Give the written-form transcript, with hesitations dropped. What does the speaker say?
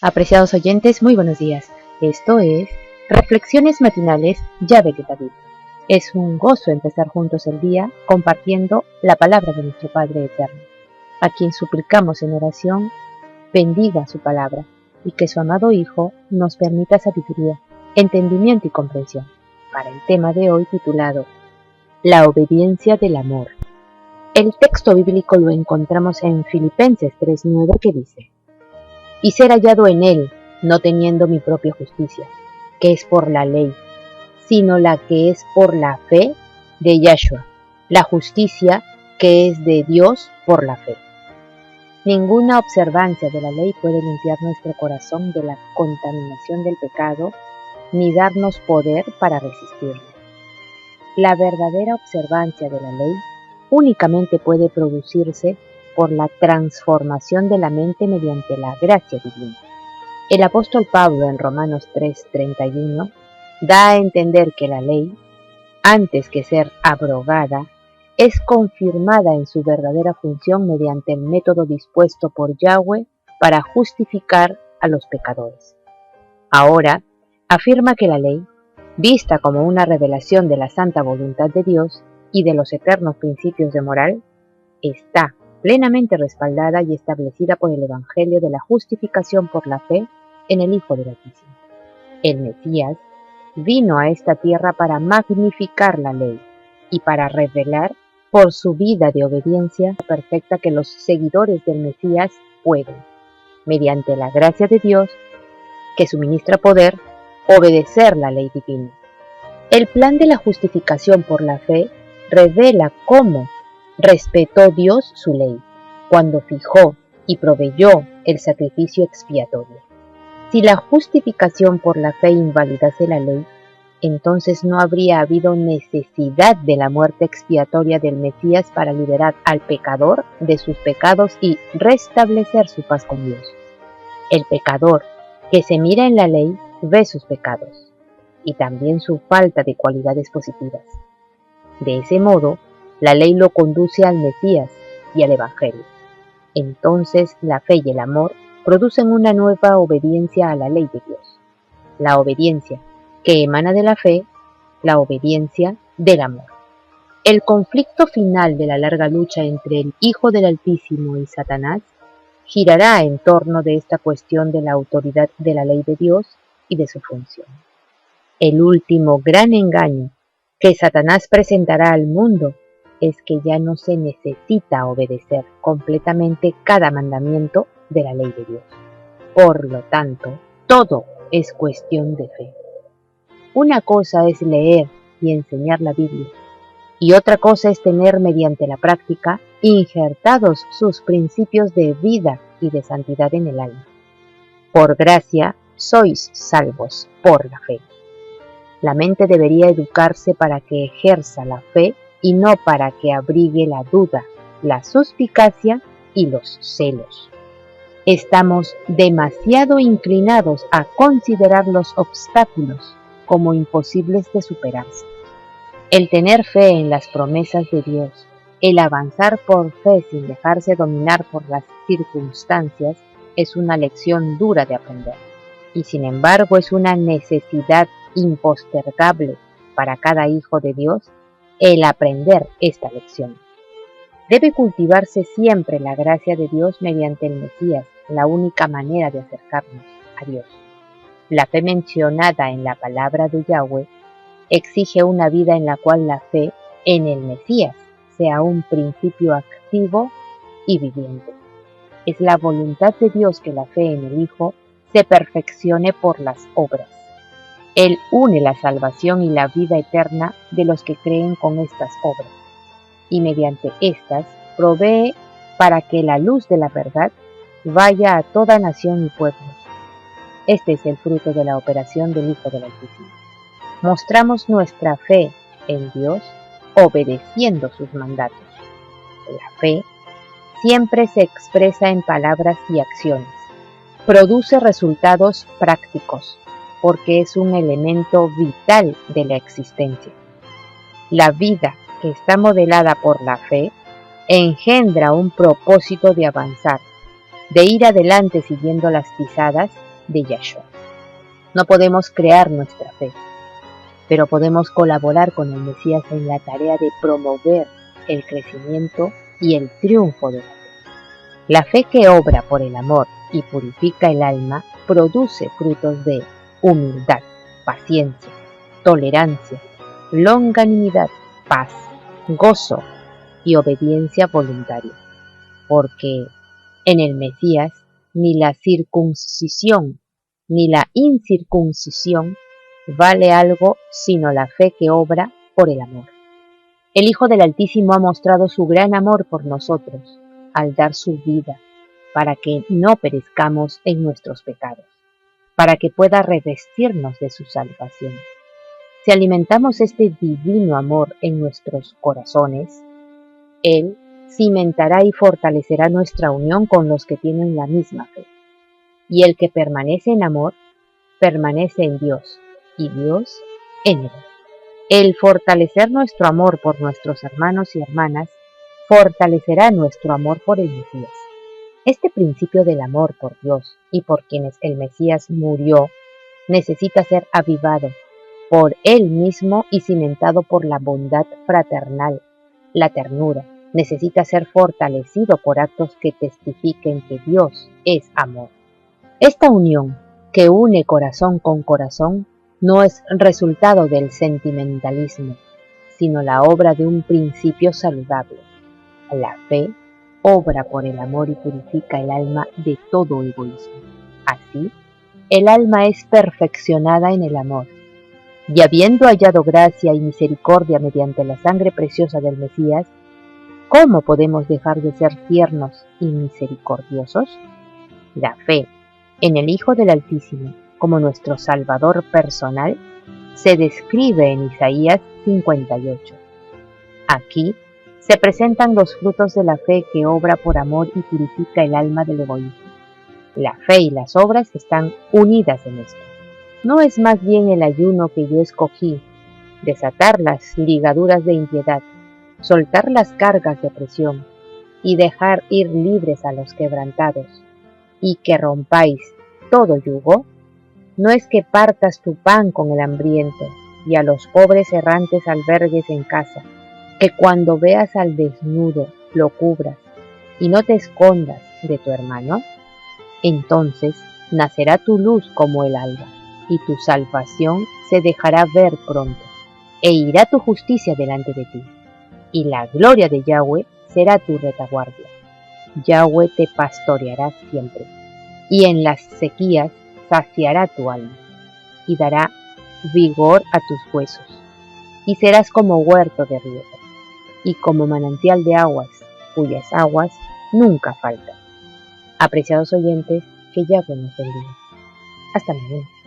Apreciados oyentes, muy buenos días. Esto es Reflexiones Matinales Llave de David. Es un gozo empezar juntos el día compartiendo la palabra de nuestro Padre Eterno, a quien suplicamos en oración bendiga su palabra y que su amado Hijo nos permita sabiduría, entendimiento y comprensión, para el tema de hoy titulado La obediencia del amor. El texto bíblico lo encontramos en Filipenses 3:9 que dice: y ser hallado en él, no teniendo mi propia justicia, que es por la ley, sino la que es por la fe de Yahshua, la justicia que es de Dios por la fe. Ninguna observancia de la ley puede limpiar nuestro corazón de la contaminación del pecado, ni darnos poder para resistirlo. La verdadera observancia de la ley únicamente puede producirse por la transformación de la mente mediante la gracia divina. El apóstol Pablo en Romanos 3:31 da a entender que la ley, antes que ser abrogada, es confirmada en su verdadera función mediante el método dispuesto por Yahweh para justificar a los pecadores. Ahora, afirma que la ley, vista como una revelación de la santa voluntad de Dios y de los eternos principios de moral, está plenamente respaldada y establecida por el Evangelio de la justificación por la fe en el Hijo del Altísimo. El Mesías vino a esta tierra para magnificar la ley y para revelar por su vida de obediencia perfecta que los seguidores del Mesías pueden, mediante la gracia de Dios que suministra poder, obedecer la ley divina. El plan de la justificación por la fe revela cómo respetó Dios su ley, cuando fijó y proveyó el sacrificio expiatorio. Si la justificación por la fe invalidase la ley, entonces no habría habido necesidad de la muerte expiatoria del Mesías para liberar al pecador de sus pecados y restablecer su paz con Dios. El pecador que se mira en la ley ve sus pecados y también su falta de cualidades positivas. De ese modo, la ley lo conduce al Mesías y al Evangelio. Entonces la fe y el amor producen una nueva obediencia a la ley de Dios. La obediencia que emana de la fe, la obediencia del amor. El conflicto final de la larga lucha entre el Hijo del Altísimo y Satanás girará en torno de esta cuestión de la autoridad de la ley de Dios y de su función. El último gran engaño que Satanás presentará al mundo es que ya no se necesita obedecer completamente cada mandamiento de la ley de Dios. Por lo tanto, todo es cuestión de fe. Una cosa es leer y enseñar la Biblia, y otra cosa es tener mediante la práctica injertados sus principios de vida y de santidad en el alma. Por gracia sois salvos por la fe. La mente debería educarse para que ejerza la fe y no para que abrigue la duda, la suspicacia y los celos. Estamos demasiado inclinados a considerar los obstáculos como imposibles de superarse. El tener fe en las promesas de Dios, el avanzar por fe sin dejarse dominar por las circunstancias, es una lección dura de aprender, y sin embargo es una necesidad impostergable para cada hijo de Dios el aprender esta lección. Debe cultivarse siempre la gracia de Dios mediante el Mesías, la única manera de acercarnos a Dios. La fe mencionada en la palabra de Yahweh exige una vida en la cual la fe en el Mesías sea un principio activo y viviente. Es la voluntad de Dios que la fe en el Hijo se perfeccione por las obras. Él une la salvación y la vida eterna de los que creen con estas obras, y mediante estas provee para que la luz de la verdad vaya a toda nación y pueblo. Este es el fruto de la operación del Hijo del Altísimo. Mostramos nuestra fe en Dios obedeciendo sus mandatos. La fe siempre se expresa en palabras y acciones. Produce resultados prácticos, porque es un elemento vital de la existencia. La vida que está modelada por la fe engendra un propósito de avanzar, de ir adelante siguiendo las pisadas de Yahshua. No podemos crear nuestra fe, pero podemos colaborar con el Mesías en la tarea de promover el crecimiento y el triunfo de la fe. La fe que obra por el amor y purifica el alma produce frutos de humildad, paciencia, tolerancia, longanimidad, paz, gozo y obediencia voluntaria, porque en el Mesías ni la circuncisión ni la incircuncisión vale algo sino la fe que obra por el amor. El Hijo del Altísimo ha mostrado su gran amor por nosotros al dar su vida para que no perezcamos en nuestros pecados, para que pueda revestirnos de su salvación. Si alimentamos este divino amor en nuestros corazones, Él cimentará y fortalecerá nuestra unión con los que tienen la misma fe. Y el que permanece en amor, permanece en Dios, y Dios en él. El fortalecer nuestro amor por nuestros hermanos y hermanas fortalecerá nuestro amor por el Mesías. Este principio del amor por Dios y por quienes el Mesías murió necesita ser avivado por Él mismo y cimentado por la bondad fraternal, la ternura. Necesita ser fortalecido por actos que testifiquen que Dios es amor. Esta unión que une corazón con corazón no es resultado del sentimentalismo, sino la obra de un principio saludable. La fe obra por el amor y purifica el alma de todo egoísmo. Así, el alma es perfeccionada en el amor, y habiendo hallado gracia y misericordia mediante la sangre preciosa del Mesías, ¿cómo podemos dejar de ser tiernos y misericordiosos? La fe en el Hijo del Altísimo como nuestro Salvador personal se describe en Isaías 58. Aquí se presentan los frutos de la fe que obra por amor y purifica el alma del egoísmo. La fe y las obras están unidas en esto. No es más bien el ayuno que yo escogí, desatar las ligaduras de impiedad, soltar las cargas de opresión y dejar ir libres a los quebrantados, y que rompáis todo yugo. No es que partas tu pan con el hambriento y a los pobres errantes albergues en casa, que cuando veas al desnudo lo cubras y no te escondas de tu hermano. Entonces nacerá tu luz como el alba, y tu salvación se dejará ver pronto, e irá tu justicia delante de ti, y la gloria de Yahweh será tu retaguardia. Yahweh te pastoreará siempre, y en las sequías saciará tu alma, y dará vigor a tus huesos, y serás como huerto de riego, y como manantial de aguas, cuyas aguas nunca faltan. Apreciados oyentes, que Yahweh nos bendiga. Hasta mañana.